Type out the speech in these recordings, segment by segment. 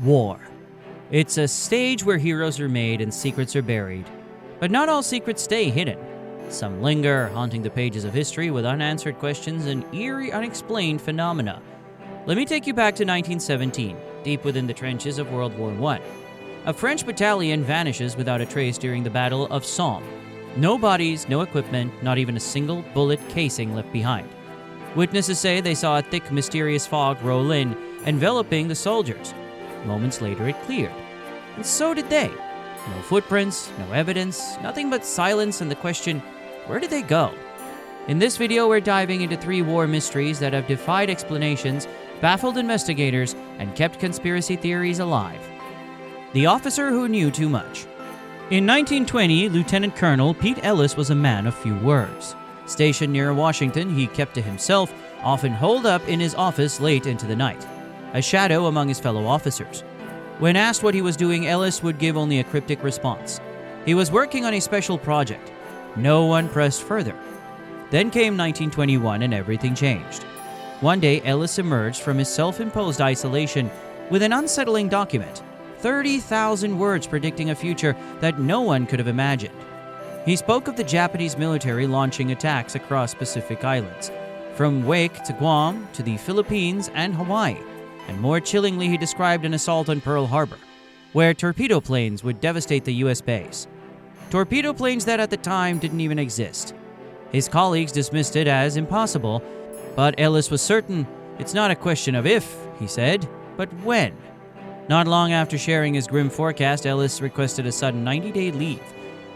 War. It's a stage where heroes are made and secrets are buried. But not all secrets stay hidden. Some linger, haunting the pages of history with unanswered questions and eerie, unexplained phenomena. Let me take you back to 1917, deep within the trenches of World War I. A French battalion vanishes without a trace during the Battle of Somme. No bodies, no equipment, not even a single bullet casing left behind. Witnesses say they saw a thick, mysterious fog roll in, enveloping the soldiers. Moments later, it cleared. And so did they. No footprints, no evidence, nothing but silence and the question, where did they go? In this video, we're diving into 3 war mysteries that have defied explanations, baffled investigators, and kept conspiracy theories alive. The officer who knew too much. In 1920, Lieutenant Colonel Pete Ellis was a man of few words. Stationed near Washington, he kept to himself, often holed up in his office late into the night, a shadow among his fellow officers. When asked what he was doing, Ellis would give only a cryptic response. He was working on a special project. No one pressed further. Then came 1921 and everything changed. One day, Ellis emerged from his self-imposed isolation with an unsettling document, 30,000 words predicting a future that no one could have imagined. He spoke of the Japanese military launching attacks across Pacific islands, from Wake to Guam to the Philippines and Hawaii. And more chillingly, he described an assault on Pearl Harbor, where torpedo planes would devastate the U.S. base. Torpedo planes that at the time didn't even exist. His colleagues dismissed it as impossible, but Ellis was certain it's not a question of if, he said, but when. Not long after sharing his grim forecast, Ellis requested a sudden 90-day leave,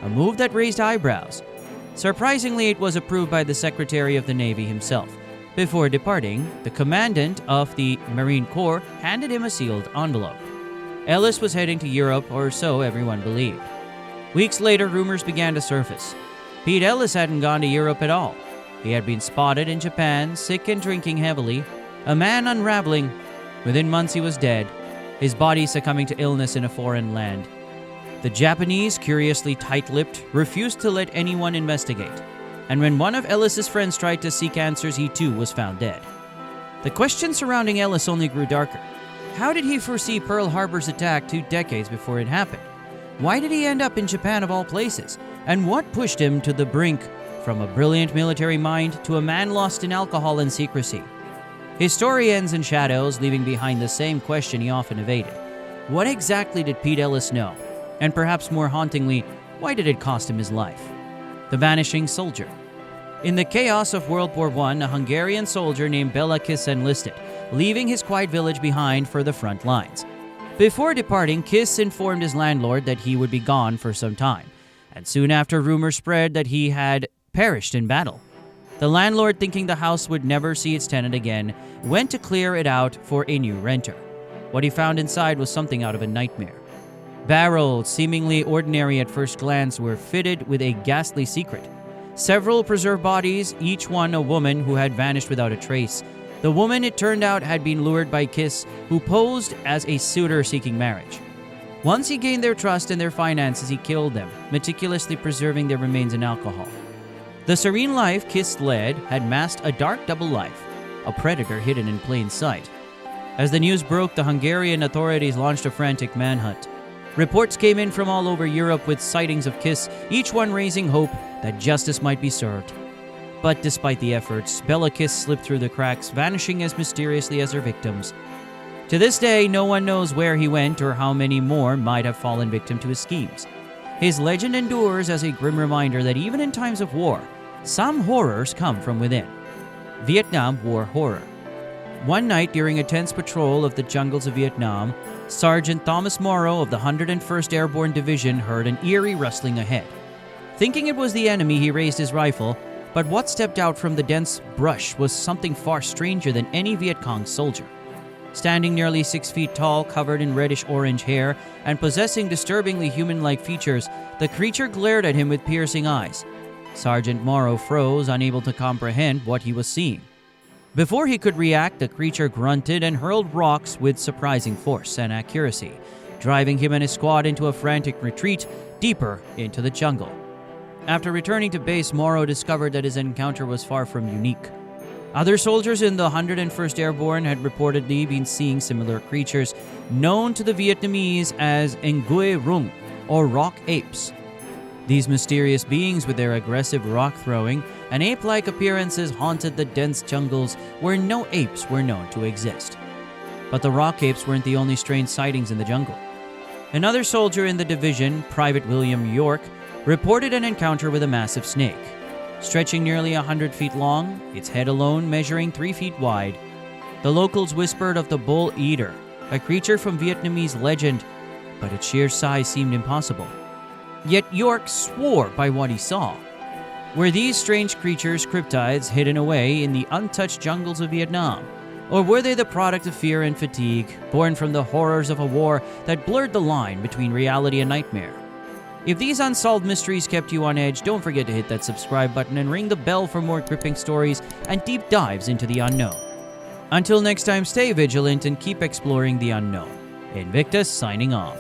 a move that raised eyebrows. Surprisingly, it was approved by the Secretary of the Navy himself. Before departing, the commandant of the Marine Corps handed him a sealed envelope. Ellis was heading to Europe, or so everyone believed. Weeks later, rumors began to surface. Pete Ellis hadn't gone to Europe at all. He had been spotted in Japan, sick and drinking heavily, a man unraveling. Within months, he was dead, his body succumbing to illness in a foreign land. The Japanese, curiously tight-lipped, refused to let anyone investigate. And when one of Ellis's friends tried to seek answers, he too was found dead. The questions surrounding Ellis only grew darker. How did he foresee Pearl Harbor's attack 2 decades before it happened? Why did he end up in Japan of all places? And what pushed him to the brink, from a brilliant military mind to a man lost in alcohol and secrecy? His story ends in shadows, leaving behind the same question he often evaded. What exactly did Pete Ellis know? And perhaps more hauntingly, why did it cost him his life? The vanishing soldier. In the chaos of World War I, a Hungarian soldier named Ellis enlisted, leaving his quiet village behind for the front lines. Before departing, Kiss informed his landlord that he would be gone for some time, and soon after rumors spread that he had perished in battle. The landlord, thinking the house would never see its tenant again, went to clear it out for a new renter. What he found inside was something out of a nightmare. Barrels, seemingly ordinary at first glance, were fitted with a ghastly secret. Several preserved bodies, each one a woman who had vanished without a trace. The woman, it turned out, had been lured by Kiss, who posed as a suitor seeking marriage. Once he gained their trust and their finances, he killed them, meticulously preserving their remains in alcohol. The serene life Kiss led had masked a dark double life, a predator hidden in plain sight. As the news broke, the Hungarian authorities launched a frantic manhunt. Reports came in from all over Europe with sightings of Kiss, each one raising hope that justice might be served. But despite the efforts, Ellis slipped through the cracks, vanishing as mysteriously as her victims. To this day, no one knows where he went or how many more might have fallen victim to his schemes. His legend endures as a grim reminder that even in times of war, some horrors come from within. Vietnam War Horror. One night during a tense patrol of the jungles of Vietnam, Sergeant Thomas Morrow of the 101st Airborne Division heard an eerie rustling ahead. Thinking it was the enemy, he raised his rifle, but what stepped out from the dense brush was something far stranger than any Viet Cong soldier. Standing nearly 6 feet tall, covered in reddish-orange hair, and possessing disturbingly human-like features, the creature glared at him with piercing eyes. Sergeant Morrow froze, unable to comprehend what he was seeing. Before he could react, the creature grunted and hurled rocks with surprising force and accuracy, driving him and his squad into a frantic retreat deeper into the jungle. After returning to base, Morrow discovered that his encounter was far from unique. Other soldiers in the 101st Airborne had reportedly been seeing similar creatures known to the Vietnamese as Nguye Rung, or rock apes. These mysterious beings, with their aggressive rock throwing and ape-like appearances, haunted the dense jungles where no apes were known to exist. But the rock apes weren't the only strange sightings in the jungle. Another soldier in the division, Private William York, reported an encounter with a massive snake. Stretching nearly 100 feet long, its head alone measuring 3 feet wide. The locals whispered of the bull eater, a creature from Vietnamese legend, but its sheer size seemed impossible. Yet York swore by what he saw. Were these strange creatures cryptids hidden away in the untouched jungles of Vietnam? Or were they the product of fear and fatigue, born from the horrors of a war that blurred the line between reality and nightmare? If these unsolved mysteries kept you on edge, don't forget to hit that subscribe button and ring the bell for more gripping stories and deep dives into the unknown. Until next time, stay vigilant and keep exploring the unknown. Invictus signing off.